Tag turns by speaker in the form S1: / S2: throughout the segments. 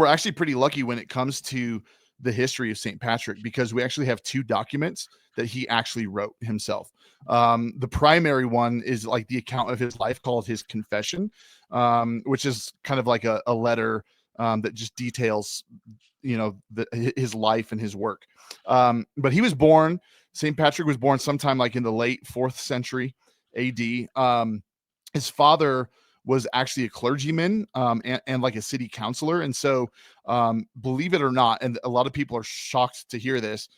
S1: we're actually pretty lucky when it comes to the history of St. Patrick, because we actually have two documents that he actually wrote himself. The primary one is like the account of his life called his Confession, which is kind of like a letter that just details, his life and his work. But he was born, St. Patrick was born sometime like in the late 4th century AD. His father was actually a clergyman, and like a city councilor. And so, believe it or not, and a lot of people are shocked to hear this,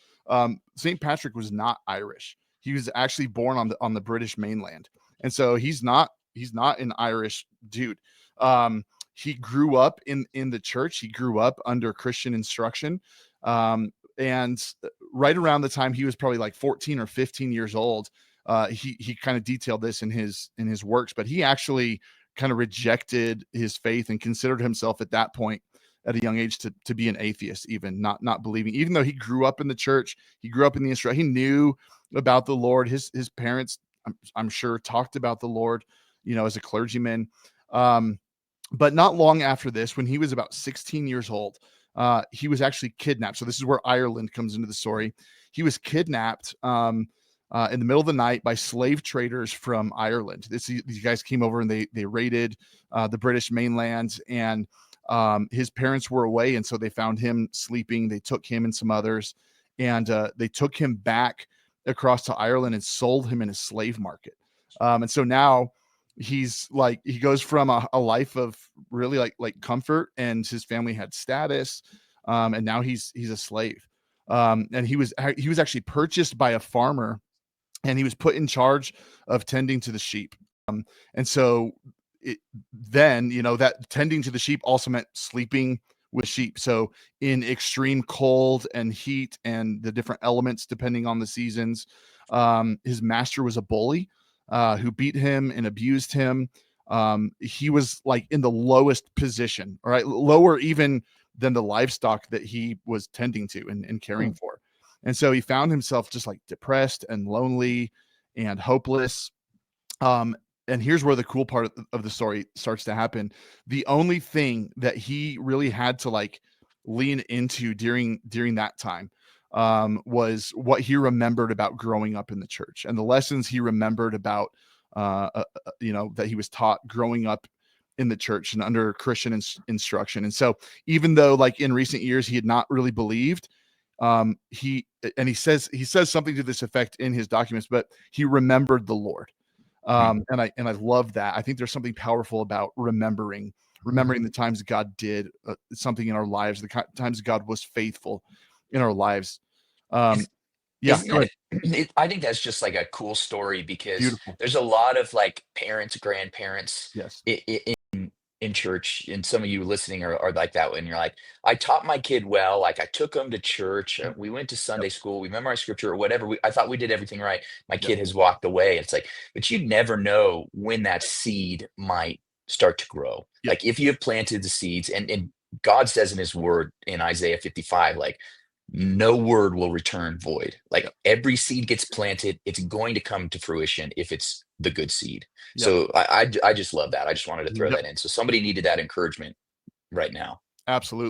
S1: St. Patrick was not Irish. He was actually born on the British mainland. And so he's not an Irish dude. He grew up in the church. He grew up under Christian instruction. And right around the time he was probably like 14 or 15 years old, he kind of detailed this in his works, but he actually kind of rejected his faith and considered himself at that point, at a young age, to be an atheist, even not believing, even though he grew up in the church. He grew up in the instruction. He knew about the Lord. His parents, I'm sure, talked about the Lord, as a clergyman. But not long after this, when he was about 16 years old, he was actually kidnapped. So this is where Ireland comes into the story. He was kidnapped in the middle of the night by slave traders from Ireland. These guys came over and they raided the British mainland, and his parents were away, and so they found him sleeping. They took him and some others, and they took him back across to Ireland and sold him in a slave market. And so now he's like, he goes from a life of really like comfort, and his family had status, and now he's a slave. And he was actually purchased by a farmer, and he was put in charge of tending to the sheep. And so then, that tending to the sheep also meant sleeping with sheep. So in extreme cold and heat and the different elements, depending on the seasons, his master was a bully who beat him and abused him. He was like in the lowest position, all right, lower even than the livestock that he was tending to and caring for. And so he found himself just like depressed and lonely and hopeless. And here's where the cool part of the story starts to happen. The only thing that he really had to like lean into during that time was what he remembered about growing up in the church, and the lessons he remembered about, that he was taught growing up in the church and under Christian instruction. And so even though like in recent years he had not really believed, he says something to this effect in his documents, but he remembered the Lord. And I love that. I think there's something powerful about remembering the times God did something in our lives, the times God was faithful in our lives. Yeah,
S2: Isn't that I think that's just like a cool story, because
S1: beautiful.
S2: there's a lot of like parents, grandparents
S1: Yes.
S2: in church, and some of you listening are like that when you're like, I taught my kid well, like I took him to church, we went to
S1: Yep.
S2: Sunday school, we memorized scripture or whatever. I thought we did everything right. My
S1: Yep.
S2: kid has walked away. It's like, but you never know when that seed might start to grow.
S1: Yep.
S2: Like if you have planted the seeds, and God says in his word in Isaiah 55, like, no word will return void. Like
S1: Yep.
S2: every seed gets planted, it's going to come to fruition if it's the good seed.
S1: Yep.
S2: So I just love that. I just wanted to throw
S1: Yep.
S2: that in. So somebody needed that encouragement right now.
S1: Absolutely.